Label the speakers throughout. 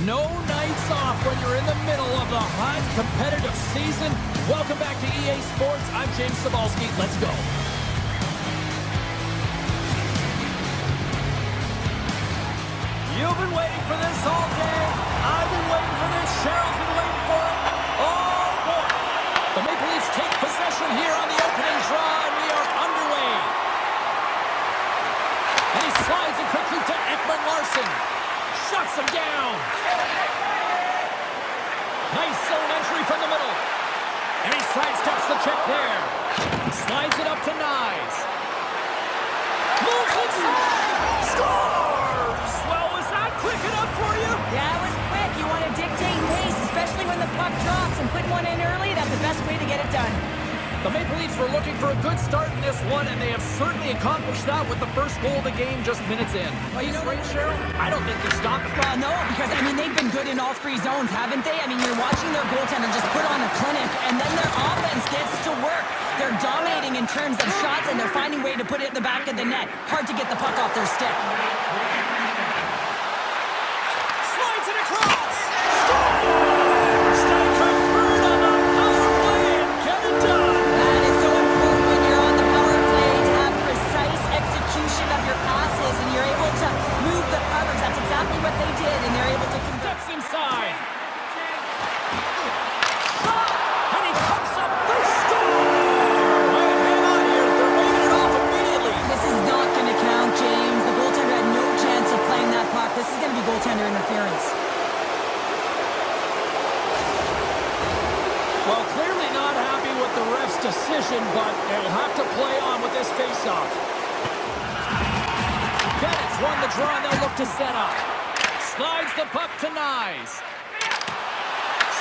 Speaker 1: No nights off when you're in the middle of the hot competitive season. Welcome back to EA Sports. I'm James Cebulski. Let's go. You've been waiting for this all day. I've been waiting for this. Cheryl's been waiting for it. Oh, boy. The Maple Leafs take possession here on the opening draw, and we are underway. And he slides it quickly to Ekman-Larsson. Shuts him down. Nice zone entry from the middle. And he sidesteps the check there. Slides it up to Nyes. Moves inside. Scores! Well, was that quick enough for you?
Speaker 2: Yeah, it was quick. You want to dictate pace, especially when the puck drops, and putting one in early, that's the best way to get it done.
Speaker 1: The Maple Leafs were looking for a good start in this one, and they have certainly accomplished that with the first goal of the game just minutes in. Well, you know what, Cheryl? I don't think they're stopping.
Speaker 2: Well, no, because, I mean, they've been good in all three zones, haven't they? I mean, you're watching their goaltender just put on a clinic, and then their offense gets to work. They're dominating in terms of shots, and they're finding a way to put it in the back of the net. Hard to get the puck off their stick.
Speaker 1: Slides it across. Scores! They convert on the power play and get it done.
Speaker 2: That is so important when you're on the power play to have precise execution of your passes, and you're able to move the covers. That's exactly what they did, and they're able to
Speaker 1: Steps inside. Shot! And he comes up the score! Wait, hang on here. They're waving it off immediately.
Speaker 2: This is not going to count, James. The goaltender had no chance of playing that puck. This is going to be goaltender interference.
Speaker 1: Well, clearly not happy with the ref's decision, but they'll have to play on with this faceoff. Bennett's won the draw, and they'll look to set up. Slides the puck to Nyes.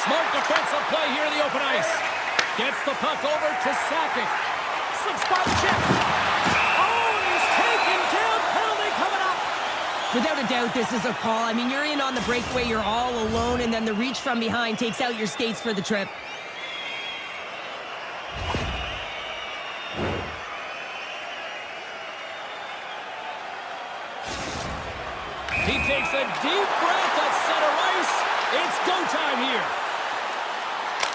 Speaker 1: Smart defensive play here in the open ice. Gets the puck over to Sakic. Slips by the check. Oh, he's taken down. Penalty coming up.
Speaker 2: Without a doubt, this is a call. I mean, you're in on the breakaway, you're all alone, and then the reach from behind takes out your skates for the trip.
Speaker 1: He takes a deep breath at center ice. It's go time here.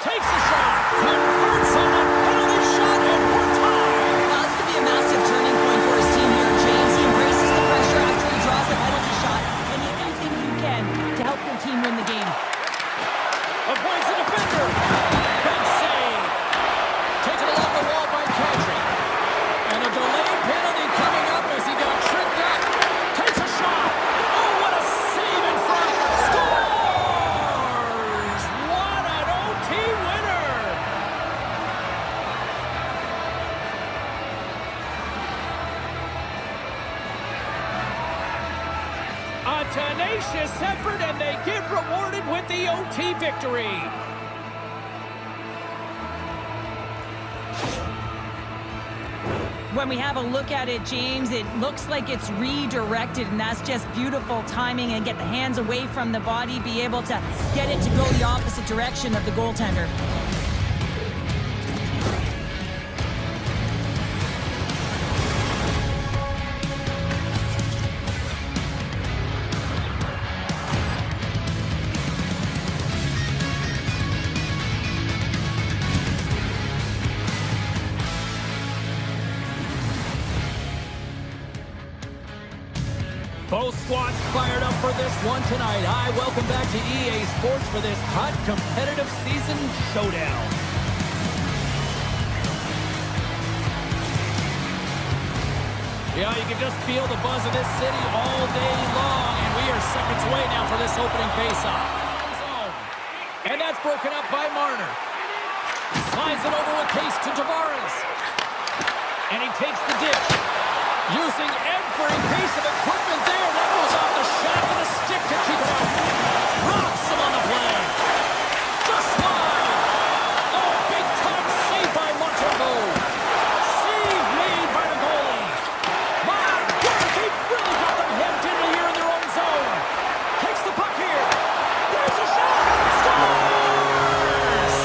Speaker 1: Takes a shot. Converts on a penalty shot, and we're tied.
Speaker 2: Well, this could be a massive turning point for his team here, James. He embraces the pressure after he draws the penalty shot, and he does everything you can to help your team win the game.
Speaker 1: Avoids the defender. Big save. Taken along the wall by Kadri. And a delayed penalty coming up as he got tripped up. Takes a shot. Oh, what a save in front. Scores! What an OT winner. A tenacious effort, and they get rewarded with the OT victory.
Speaker 2: When we have a look at it, James, it looks like it's redirected, and that's just beautiful timing, and get the hands away from the body, be able to get it to go the opposite direction of the goaltender.
Speaker 1: Both squads fired up for this one tonight. Hi, welcome back to EA Sports for this hot competitive season showdown. Yeah, you can just feel the buzz of this city all day long, and we are seconds away now for this opening faceoff. And that's broken up by Marner. Slides it over with pace to Tavares. And he takes the ditch. Using every piece of equipment there. That goes off the shaft of the stick to keep it out. Rocks him on the play. Just slide. Oh, big-time save by Montembeau. Save made by the goalie. My God, they've really got them hemmed in here in their own zone. Takes the puck here. There's a shot. Scores!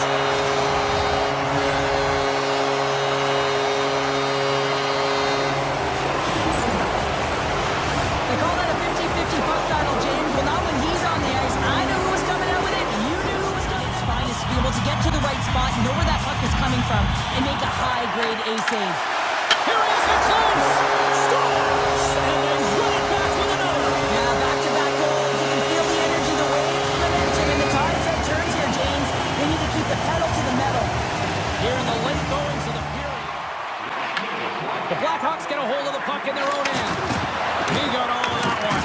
Speaker 2: They call that a 50-50 puck battle, James. Well, not when he's on the and make a high-grade A save.
Speaker 1: Here he is, in close! Scores! And they win it back with another!
Speaker 2: Yeah, back-to-back goals. You can feel the energy, the wave, the momentum, and the tides have turned here, James. They need to keep the pedal to the metal.
Speaker 1: Here in the late goings of the period. The Blackhawks get a hold of the puck in their own end. He got all of that one.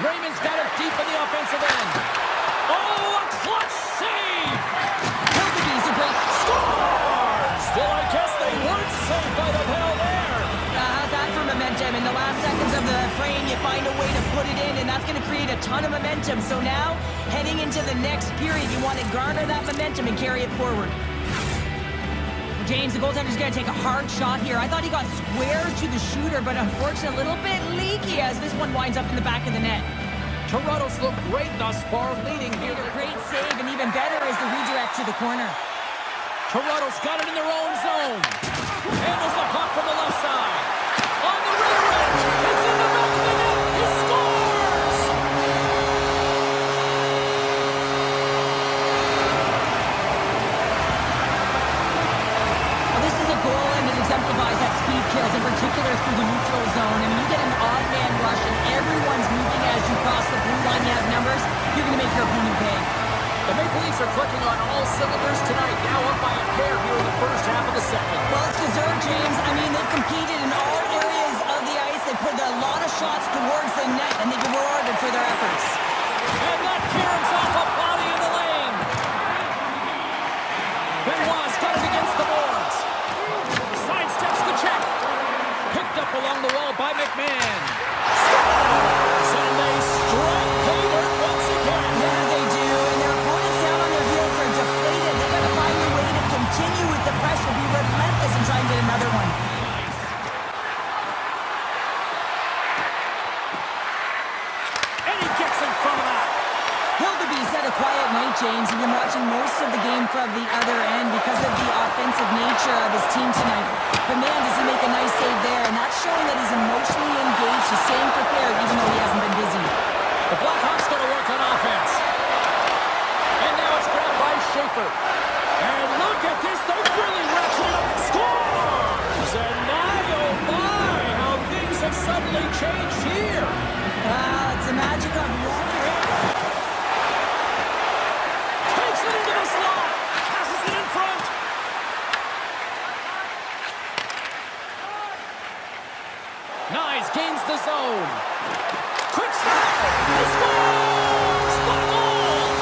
Speaker 1: Raymond's got it deep in the offensive end. Oh, a clutch save!
Speaker 2: Hildeby's a great
Speaker 1: Score! Still, I guess they weren't saved by the bell there.
Speaker 2: how's that for momentum? In the last seconds of the frame, you find a way to put it in, and that's going to create a ton of momentum. So now, heading into the next period, you want to garner that momentum and carry it forward. James, the goaltender's going to take a hard shot here. I thought he got square to the shooter, but unfortunately a little bit leaky as this one winds up in the back of the net.
Speaker 1: Toronto's looked great thus far, leading here.
Speaker 2: A great save, and even better is the redirect to the corner.
Speaker 1: Toronto's got it in their own zone. Handles the puck from the left side. On the redirect. It's in the back of the net. He scores!
Speaker 2: Well, this is a goal, and it exemplifies that speed kills, in particular through the neutral zone. I mean, you get an odd man rush, and everyone's moving as you cross the blue line. You have numbers. You're going to make your opponent pay.
Speaker 1: The Maple Leafs are clicking on all cylinders tonight, now up by a pair here in the first half of the second.
Speaker 2: Well, it's deserved, James. I mean, they've competed in all areas of the ice. They put a lot of shots towards the net, and they've been rewarded for their efforts.
Speaker 1: And that caroms off a body in the lane. Benoit's got it against the boards. Sidesteps the check. Picked up along the wall by McMahon. Scores! And they strike pay dirt once again.
Speaker 2: Yeah, they do. And their opponents down on their heels are deflated. They've got to find a way to continue with the pressure, be relentless, and try and get another one.
Speaker 1: And he gets in front of that.
Speaker 2: Hildeby's had a quiet night, James. You've been watching most of the game from the other end because of the offensive nature of his team tonight. But man, does he make a nice save there. And that's showing that he's emotionally engaged. He's staying prepared even though he hasn't been busy.
Speaker 1: The Blackhawks got to work on offense. And now it's grabbed by Schaefer. And look at this. They've really ratcheted up. Scores! And my, oh my, how things have suddenly changed here.
Speaker 2: It's the magic of
Speaker 1: Takes it into the slot. Passes it in front. Nice. Gains the zone. Quick stop. He scores! What a goal!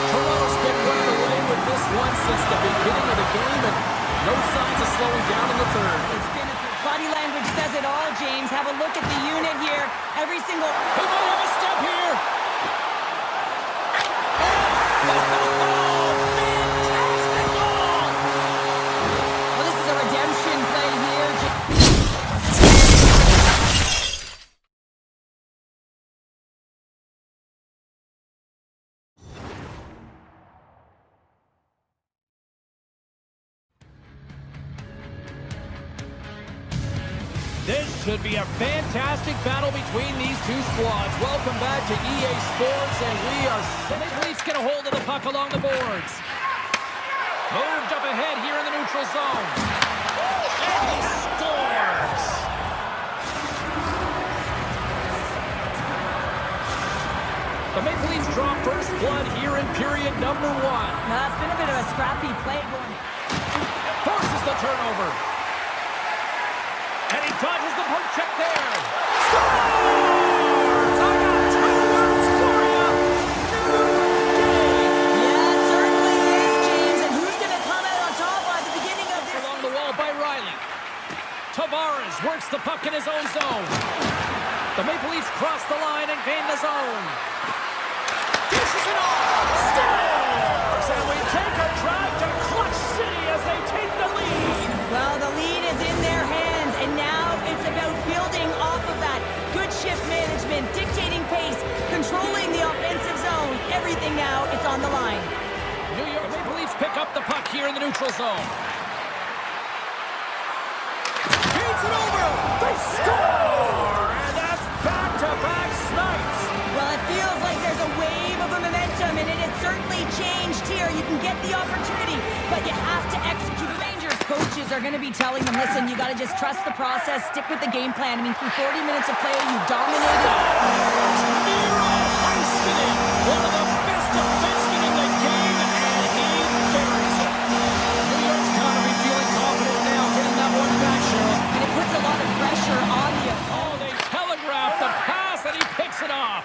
Speaker 1: Toronto's been running away with this one since the beginning of the game, and no signs of slowing down in the third.
Speaker 2: It's been body language says it all, James. Have a look at the unit here. Every single...
Speaker 1: He might have a step here. Fantastic goal!
Speaker 2: Well, this is a redemption play here.
Speaker 1: This should be a fantastic battle between these two squads. Welcome back to EA Sports, and we are... Maple Leafs get a hold of the puck along the boards. Moved up ahead here in the neutral zone. And he scores! The Maple Leafs draw first blood here in period number 1.
Speaker 2: Now, it's been a bit of a scrappy play going.
Speaker 1: Forces the turnover. And he dodges the poke check there. Scores! I got 2 words for you. New day.
Speaker 2: Yeah, it certainly is, James. And who's going to come out on top by the beginning of this?
Speaker 1: Along the wall by Riley. Tavares works the puck in his own zone. The Maple Leafs cross the line and gain the zone. Dishes it off. Scores! And we take a drive to Clutch City as they take the lead.
Speaker 2: Well, the lead is in their hands, and now it's about building off of that. Good shift management, dictating pace, controlling the offensive zone. Everything now, it's on the line.
Speaker 1: New York Maple Leafs pick up the puck here in the neutral zone. Feeds it over. They score! And that's back-to-back snipes.
Speaker 2: Well, it feels like there's a wave of momentum, and it has certainly changed. coaches are going to be telling them, listen, you got to just trust the process, stick with the game plan. I mean, through 40 minutes of play, you dominated.
Speaker 1: One of the best defensemen in the game, and he buries it. New York's got to be feeling confident now, getting that one back, Cheryl.
Speaker 2: And it puts a lot of pressure on the opponent.
Speaker 1: Oh, they telegraph the pass, and he picks it off.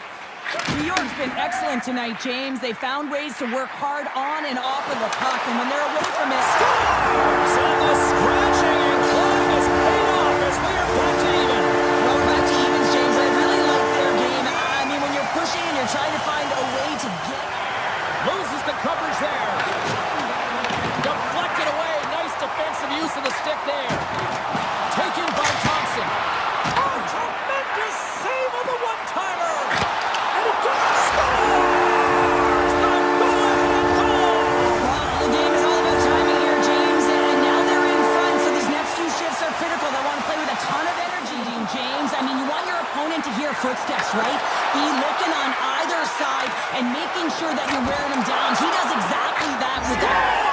Speaker 2: New York's been excellent tonight, James. They found ways to work hard on and off of the puck, and when they're away from it...
Speaker 1: And the scratching and clawing is paid off as we are back to even.
Speaker 2: Well, we're back to evens, James. I really like their game. I mean, when you're pushing and you're trying to find a way to get...
Speaker 1: Loses the coverage there. Deflected away. Nice defensive use of the stick there. Taken by Thompson. Oh, tremendous save on the one-timer. And again, scores! The go-ahead goal!
Speaker 2: Well, the game is all about timing here, James, and now they're in front, so these next two shifts are critical. They want to play with a ton of energy, James. I mean, you want your opponent to hear footsteps, right? Be looking on either side and making sure that you're wearing him down. He does exactly that with that.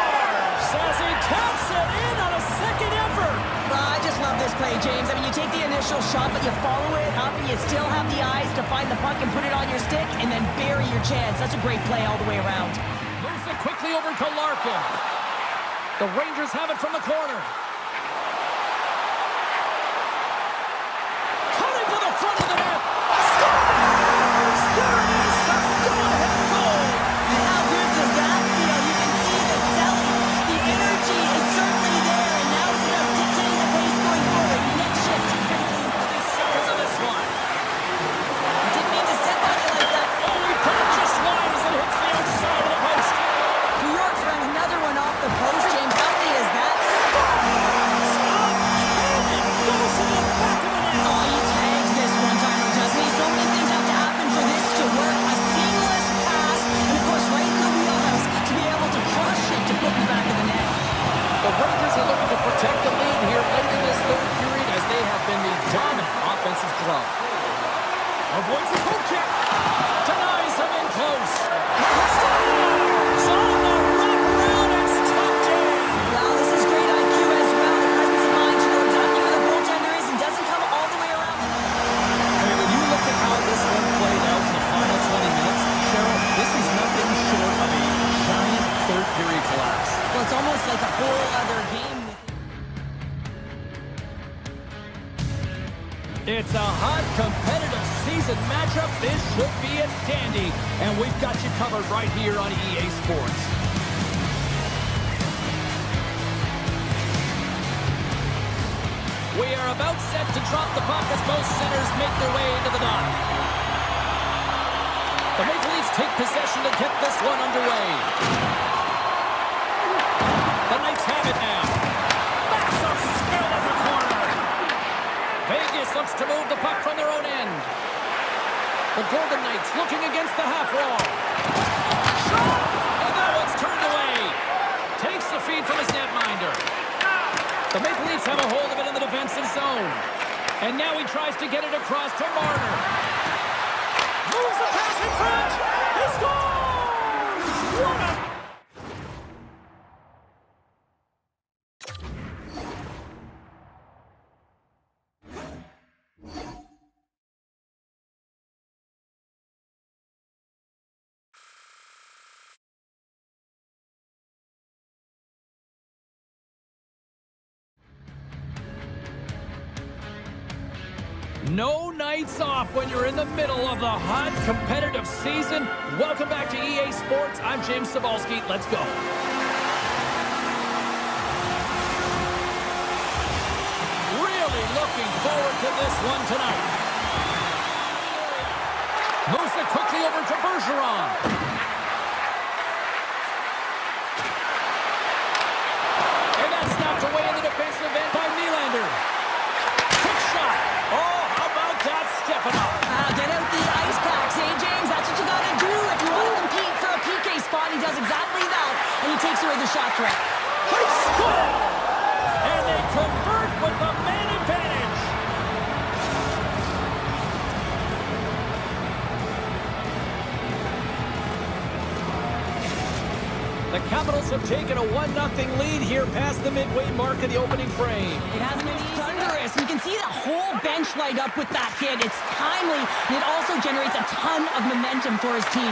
Speaker 1: As he taps it in on a second effort.
Speaker 2: Well, I just love this play, James. I mean, you take the initial shot, but you follow it up, and you still have the eyes to find the puck and put it on your stick, and then bury your chance. That's a great play all the way around.
Speaker 1: Moves it quickly over to Larkin. The Rangers have it from the corner. Cutting to the front of the net. Scores! There it is, the go-ahead goal.
Speaker 2: And how good does that feel? You can see the selling. The energy is certainly there, and now it's about dictating the pace going forward. Next shift.
Speaker 1: 60 seconds of this one.
Speaker 2: Didn't mean to step on it like that.
Speaker 1: Oh, he put it just wide as it hits the outside of the post.
Speaker 2: New York's run another one off the post, James. How many is that?
Speaker 1: It goes to the back of the net.
Speaker 2: Oh, he tags this one-timer, doesn't he? So many things have to happen for this to work. A seamless pass, and of course, right in the wheelhouse to be able to crush it to put in the back of the net.
Speaker 1: The Rangers are looking to protect the lead here late in this third period as they have been the dominant offensive club. Avoids the poke check. Denies him in close. Scores! On the wraparound, it's tucked in.
Speaker 2: Well, this is great IQ as well. The presence of mind to know exactly where the goaltender is and doesn't come all the way around.
Speaker 1: I mean, when you look at how this one played out in the final 20 minutes, Cheryl, this is nothing short of a giant third period collapse.
Speaker 2: Well, it's almost like a whole other game.
Speaker 1: It's a hot, competitive season matchup. This should be a dandy, and we've got you covered right here on EA Sports. We are about set to drop the puck as both centers make their way into the dot. The Maple Leafs take possession to get this one underway. The Knights have it now. Massive skill in the corner. Vegas looks to move the puck from their own end. The Golden Knights looking against the half wall. Shot! And that one's turned away. Takes the feed from his netminder. The Maple Leafs have a hold of it in the defensive zone. And now he tries to get it across to Marner. Moves the pass in front. He scores! What a... No nights off when you're in the middle of the hot, competitive season. Welcome back to EA Sports. I'm James Cybulski. Let's go. Really looking forward to this one tonight. Moves it quickly over to Bergeron. And that's knocked away in the defensive end by Nylander. Quick shot. Oh, how about that stepping up?
Speaker 2: Get out the ice packs, eh, James? That's what you got to do if you want to compete for a PK spot. He does exactly that, and he takes away the shot threat.
Speaker 1: They score! And they convert with the man advantage. The Capitals have taken a 1-0 lead here past the midway mark of the opening frame.
Speaker 2: It hasn't been thunderous. You can see the whole bench light up with that hit. It's timely, and it also generates a ton of momentum for his team.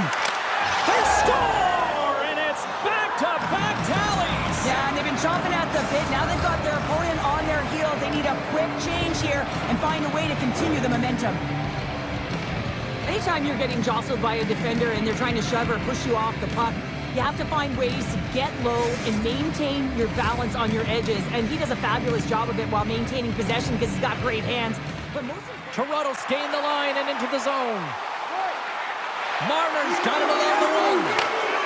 Speaker 1: They score, and it's back-to-back tallies.
Speaker 2: Yeah, and they've been chomping at the bit. Now they've got their opponent on their heels. They need a quick change here and find a way to continue the momentum. Anytime you're getting jostled by a defender and they're trying to shove or push you off the puck, you have to find ways to get low and maintain your balance on your edges. And he does a fabulous job of it while maintaining possession because he's got great hands. But
Speaker 1: Toronto's gained the line and into the zone. Marner's got it along the wing.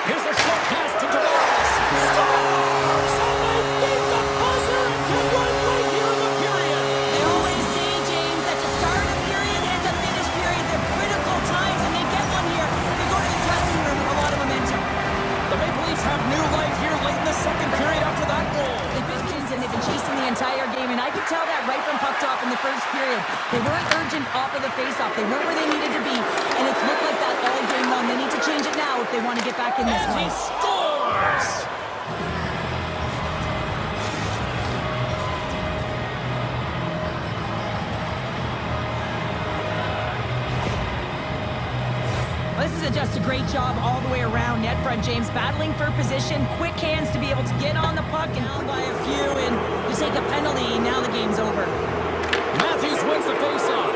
Speaker 1: Here's a short pass to Tavares. Scores! And they beat the buzzer and can run right here in the period.
Speaker 2: They always say, James, that to start a period and to finish periods are critical times, and they get one here. They go to the dressing room with a lot of momentum.
Speaker 1: The Maple Leafs have new life here late in the second period after that goal.
Speaker 2: They've been and they've been chasing the entire game, and I could tell that right from puck drop in the first period. They weren't urgent off of the faceoff. They weren't where they needed to be, and it's looked like that all game long. They need to change it now if they want to get back in this one.
Speaker 1: He scores!
Speaker 2: This is just a great job all the way around net front, James. Battling for position, quick hands to be able to get on the puck and down by a few, and you take a penalty, now the game's over.
Speaker 1: Matthews wins the faceoff.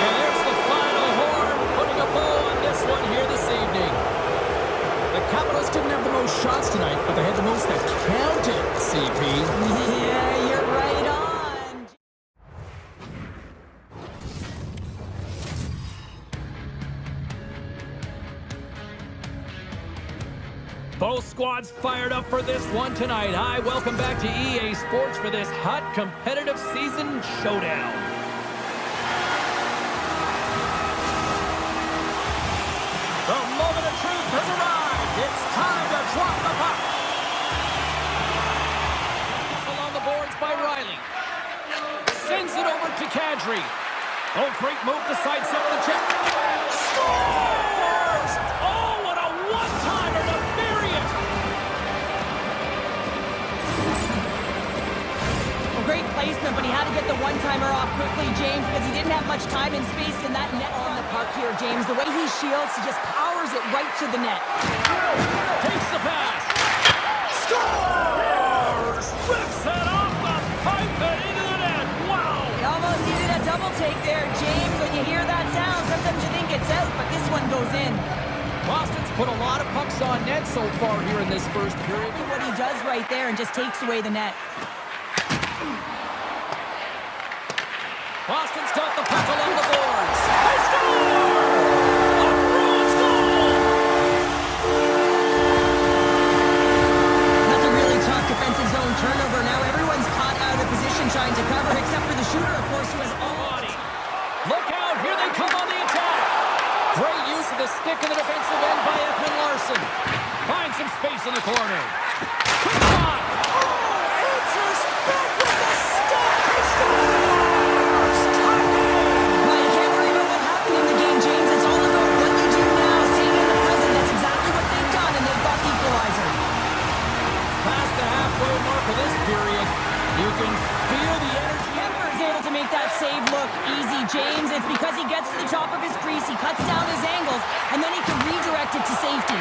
Speaker 1: And there's the final horn, putting a bow on this one here this evening. The Capitals didn't have the most shots tonight, but they had the most that counted, CP.
Speaker 2: Yeah, you're right on.
Speaker 1: Both squads fired up for this one tonight. Hi, welcome back to EA Sports for this hot competitive season showdown. The moment of truth has arrived. It's time to drop the puck. Along the boards by Riley. Sends it over to Kadri. Oh, great move to sidestep the check. Scores! Oh, what a one-timer to bury it!
Speaker 2: Well, great placement, but he had to get the one-timer off quickly, James, because he didn't have much time and space in that net on the puck here, James. The way he shields, he just powers it right to the net.
Speaker 1: Takes the pass. Scores! Rips it off the pipe and into the net. Wow!
Speaker 2: He almost needed a double take there, James. When you hear that sound, sometimes you think it's out, but this one goes in.
Speaker 1: Boston's put a lot of pucks on net so far here in this first period.
Speaker 2: What he does right there and just takes away the net.
Speaker 1: Boston's got the puck along the boards. They score! A Bruins goal!
Speaker 2: That's a really tough defensive zone turnover. Now everyone's caught out of position trying to cover, except for the shooter, of course, who has all body.
Speaker 1: Look out, here they come on the attack. Great use of the stick in the defensive end by Ekman Larson. Finds some space in the corner. Quick shot! Oh, answers back with the stick! He scores!
Speaker 2: Well, you can't worry about what happened in the game, James. It's all about what you do now, staying in the present. That's exactly what they've done, and they've got the equalizer.
Speaker 1: Past the halfway mark of this period, you can feel the energy.
Speaker 2: Kemper is able to make that save look easy, James. It's because he gets to the top of his crease, he cuts down his angles, and then he can redirect it to safety.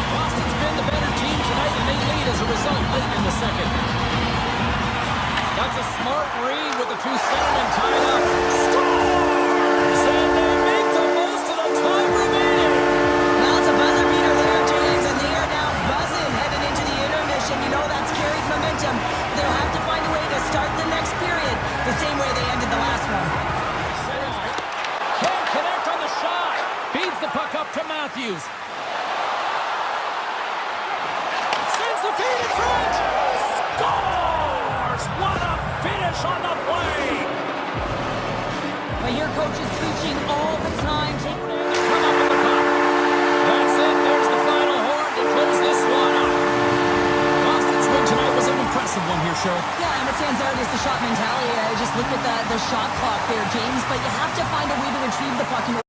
Speaker 1: Boston's been the better team tonight, and they lead as a result late in the second. That's a smart read with the two centermen tied up. Scores! And they make the most of the time remaining.
Speaker 2: Well, it's a buzzer beater there, James, and they are now buzzing heading into the intermission. You know that's carried momentum. They'll have to find a way to start the next period the same way they ended the last one.
Speaker 1: Can't connect on the shot. Feeds the puck up to Matthews. The feed in front! Scores! What a finish on the play!
Speaker 2: But your coach is preaching all the time. Take
Speaker 1: come up with the puck.
Speaker 2: fucking